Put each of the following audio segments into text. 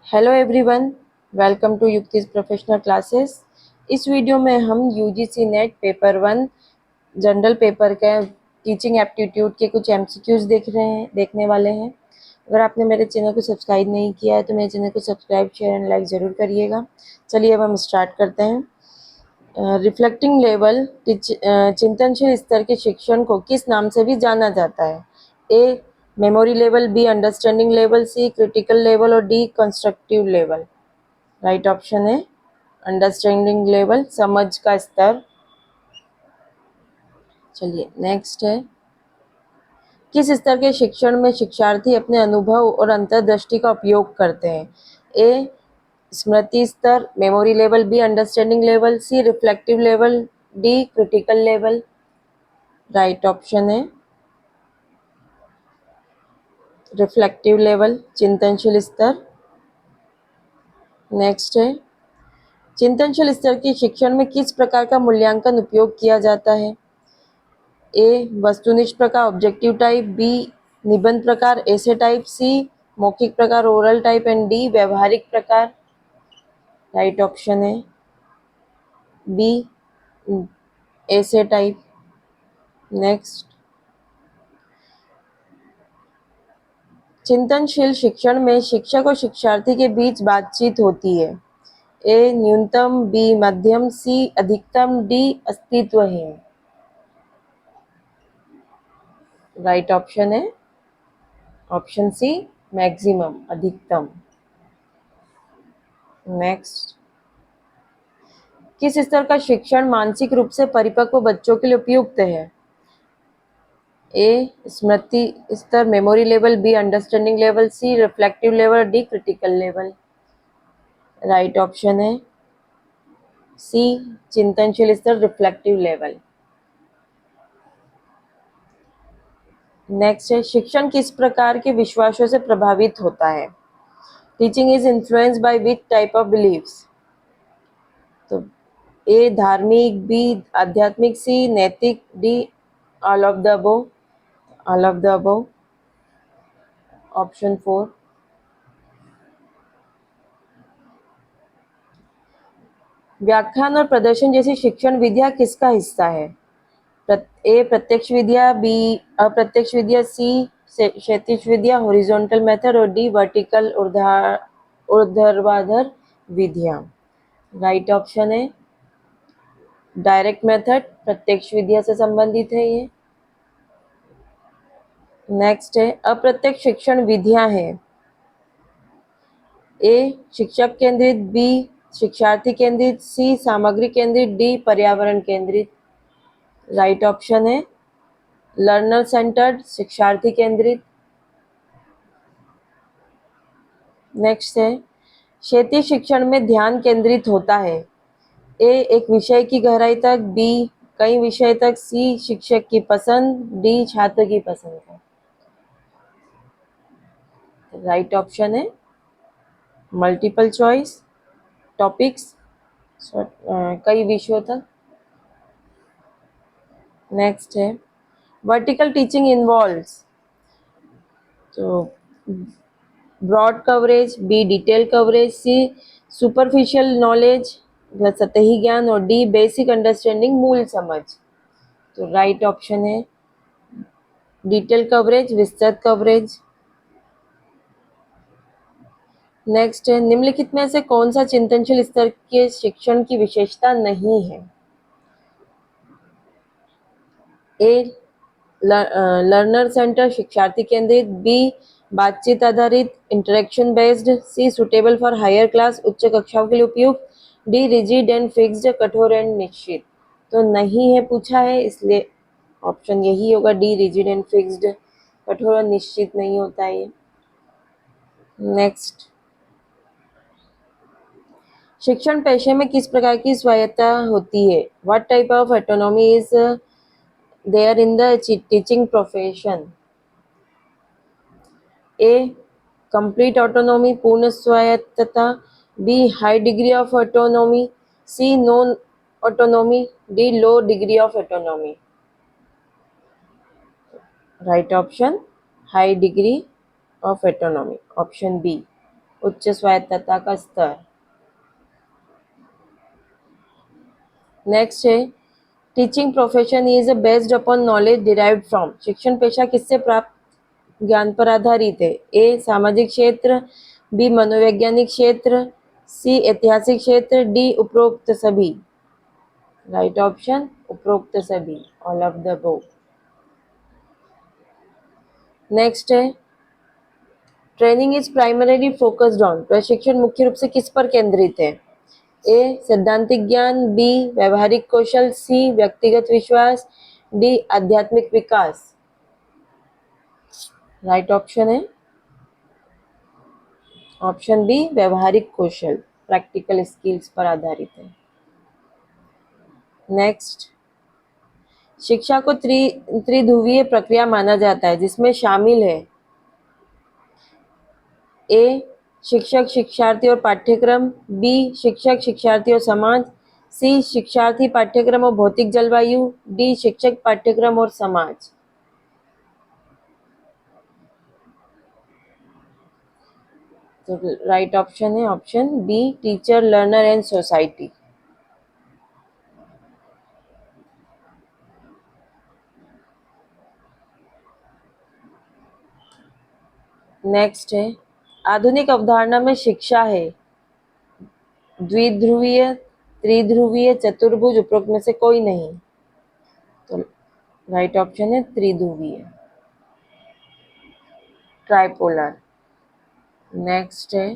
Hello everyone, welcome to Yukti's professional classes. इस video में हम UGC NET paper 1 general paper के टीचिंग एप्टीट्यूड के कुछ एमसीक्यूज देखने वाले हैं। अगर आपने मेरे चैनल को सब्सक्राइब नहीं किया है तो मेरे चैनल को सब्सक्राइब, शेयर एंड लाइक ज़रूर करिएगा। चलिए अब हम स्टार्ट करते हैं। रिफ्लेक्टिंग लेवल चिंतनशील स्तर के शिक्षण को किस नाम से भी जाना जाता है? A memory level, B understanding level, C critical level और D constructive level. Right option है अंडरस्टैंडिंग लेवल, समझ का स्तर। चलिए नेक्स्ट है, किस स्तर के शिक्षण में शिक्षार्थी अपने अनुभव और अंतर्दृष्टि का उपयोग करते हैं? ए स्मृति स्तर, memory level, B understanding level, C reflective level, D critical level. Right option है रिफ्लेक्टिव लेवल, चिंतनशील स्तर। नेक्स्ट है, चिंतनशील स्तर के शिक्षण में किस प्रकार का मूल्यांकन उपयोग किया जाता है? ए वस्तुनिष्ठ प्रकार ऑब्जेक्टिव टाइप, बी निबंध प्रकार ऐसे टाइप, सी मौखिक प्रकार ओरल टाइप एंड डी व्यवहारिक प्रकार। राइट ऑप्शन है बी ऐसे टाइप। नेक्स्ट, चिंतनशील शिक्षण में शिक्षक और शिक्षार्थी के बीच बातचीत होती है। ए न्यूनतम, बी मध्यम, सी अधिकतम, डी अस्तित्वहीन। राइट ऑप्शन है ऑप्शन सी मैक्सिमम, अधिकतम। नेक्स्ट, किस स्तर का शिक्षण मानसिक रूप से परिपक्व बच्चों के लिए उपयुक्त है? ए स्मृति स्तर, memory level, B understanding level, C reflective level, D critical level. Right option है सी चिंतनशील स्तर, रिफ्लेक्टिव लेवल। नेक्स्ट है, शिक्षण किस प्रकार के विश्वासों से प्रभावित होता है? Teaching is influenced by which type of beliefs? तो ए धार्मिक, बी आध्यात्मिक, सी नैतिक, D all of the above. All of the above, option 4। व्याख्यान और प्रदर्शन जैसी शिक्षण विधियां किसका हिस्सा है? ए प्रत्यक्ष विधियां, बी अप्रत्यक्ष विधियां, सी क्षैतिज विधियां हॉरिजॉन्टल मेथड और डी वर्टिकल ऊर्ध्वाधर विधियां। राइट ऑप्शन है डायरेक्ट मेथड, प्रत्यक्ष विधियां से संबंधित है ये। नेक्स्ट है, अप्रत्यक्ष शिक्षण विधियां हैं। ए शिक्षक केंद्रित, बी शिक्षार्थी केंद्रित, सी सामग्री केंद्रित, डी पर्यावरण केंद्रित। राइट ऑप्शन है लर्नर सेंटर्ड, शिक्षार्थी केंद्रित। नेक्स्ट है, क्षेत्रीय शिक्षण में ध्यान केंद्रित होता है। ए एक विषय की गहराई तक, बी कई विषय तक, सी शिक्षक की पसंद, डी छात्र की पसंद का। राइट ऑप्शन है मल्टीपल चॉइस, टॉपिक्स, कई विषयों तक। नेक्स्ट है, वर्टिकल टीचिंग इन्वॉल्व्स, तो broad coverage, B detail coverage, C superficial knowledge सतही ज्ञान और डी बेसिक अंडरस्टैंडिंग मूल समझ। तो राइट ऑप्शन है डिटेल कवरेज, विस्तृत कवरेज। नेक्स्ट है, निम्नलिखित में से कौन सा चिंतनशील स्तर के शिक्षण की विशेषता नहीं है? ए लर्नर सेंटर, शिक्षार्थी केंद्रित, बी बातचीत आधारित interaction based, C suitable for higher class, उच्च कक्षाओं के लिए उपयुक्त, डी रिजिड एंड फिक्स्ड, कठोर एंड निश्चित। तो नहीं है पूछा है, इसलिए ऑप्शन यही होगा डी रिजिड एंड फिक्स्ड, कठोर और निश्चित नहीं होता है ये। नेक्स्ट, शिक्षण पेशे में किस प्रकार की स्वायत्तता होती है? What type of autonomy is there in the teaching profession? A complete autonomy, पूर्ण स्वायत्तता, B high degree of autonomy, C no autonomy, D low degree of autonomy. Right option high degree of autonomy, option B. उच्च स्वायत्तता का स्तर। Next है teaching profession is based upon knowledge derived from. शिक्षण पेशा किससे प्राप्त ज्ञान पर आधारित है? ए सामाजिक क्षेत्र, बी मनोवैज्ञानिक क्षेत्र, सी ऐतिहासिक क्षेत्र, डी उपरोक्त सभी। राइट ऑप्शन उपरोक्त सभी, all of the above. Next है training is primarily focused on. प्रशिक्षण मुख्य रूप से किस पर केंद्रित है? ए सैद्धांतिक ज्ञान, बी व्यवहारिक कौशल, सी व्यक्तिगत विश्वास, डी आध्यात्मिक विकास। राइट ऑप्शन है ऑप्शन बी व्यवहारिक कौशल, प्रैक्टिकल स्किल्स पर आधारित है। नेक्स्ट शिक्षा को त्रिध्रुवीय प्रक्रिया माना जाता है जिसमें शामिल है ए शिक्षक शिक्षार्थी और पाठ्यक्रम, बी शिक्षक शिक्षार्थी और समाज, सी शिक्षार्थी पाठ्यक्रम और भौतिक जलवायु, डी शिक्षक पाठ्यक्रम और समाज। तो राइट ऑप्शन है option B teacher learner and society. Next है आधुनिक अवधारणा में शिक्षा है द्विध्रुवीय, त्रिध्रुवीय, चतुर्भुज, उपरोक्त में से कोई नहीं। तो राइट ऑप्शन है त्रिध्रुवीय, ट्राइपोलर। नेक्स्ट है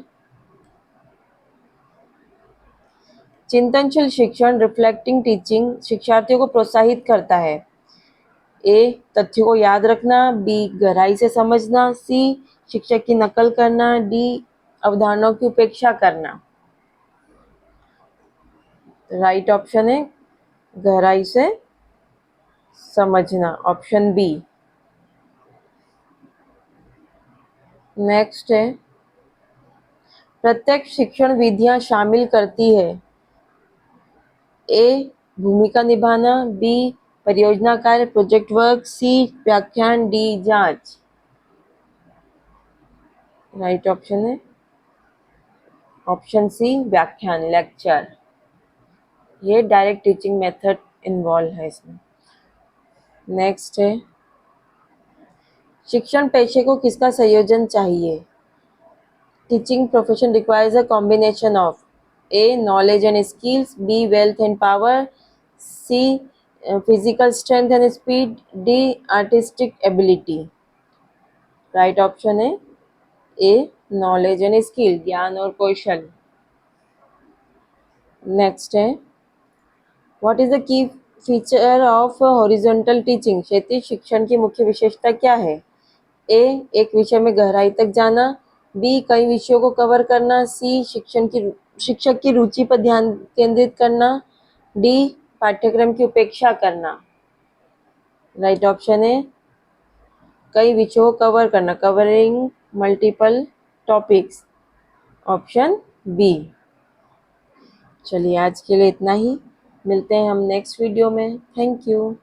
चिंतनशील शिक्षण रिफ्लेक्टिंग टीचिंग शिक्षार्थियों को प्रोत्साहित करता है। ए तथ्यों को याद रखना, बी गहराई से समझना, सी शिक्षक की नकल करना, डी अवधारणाओं की उपेक्षा करना। राइट ऑप्शन है गहराई से समझना, ऑप्शन बी। नेक्स्ट है प्रत्यक्ष शिक्षण विधियां शामिल करती है ए भूमिका निभाना, बी परियोजना कार्य प्रोजेक्ट वर्क, सी व्याख्यान, डी जांच। राइट ऑप्शन है ऑप्शन सी व्याख्यान, लेक्चर। ये डायरेक्ट टीचिंग मेथड इन्वॉल्व है इसमें। नेक्स्ट है शिक्षण पेशे को किसका संयोजन चाहिए? Teaching profession requires a combination of A knowledge and skills, B wealth and power, C physical strength and speed, D artistic ability. Right option है ए नॉलेज एंड स्किल, ज्ञान और कौशल। नेक्स्ट है what is the key feature of horizontal teaching. क्षैतिज शिक्षण की मुख्य विशेषता क्या है? ए एक विषय में गहराई तक जाना, बी कई विषयों को कवर करना, सी शिक्षक की रुचि पर ध्यान केंद्रित करना, डी पाठ्यक्रम की उपेक्षा करना। राइट ऑप्शन है कई विषयों को कवर करना, covering multiple topics, option B. चलिए आज के लिए इतना ही, मिलते हैं हम नेक्स्ट वीडियो में। Thank you.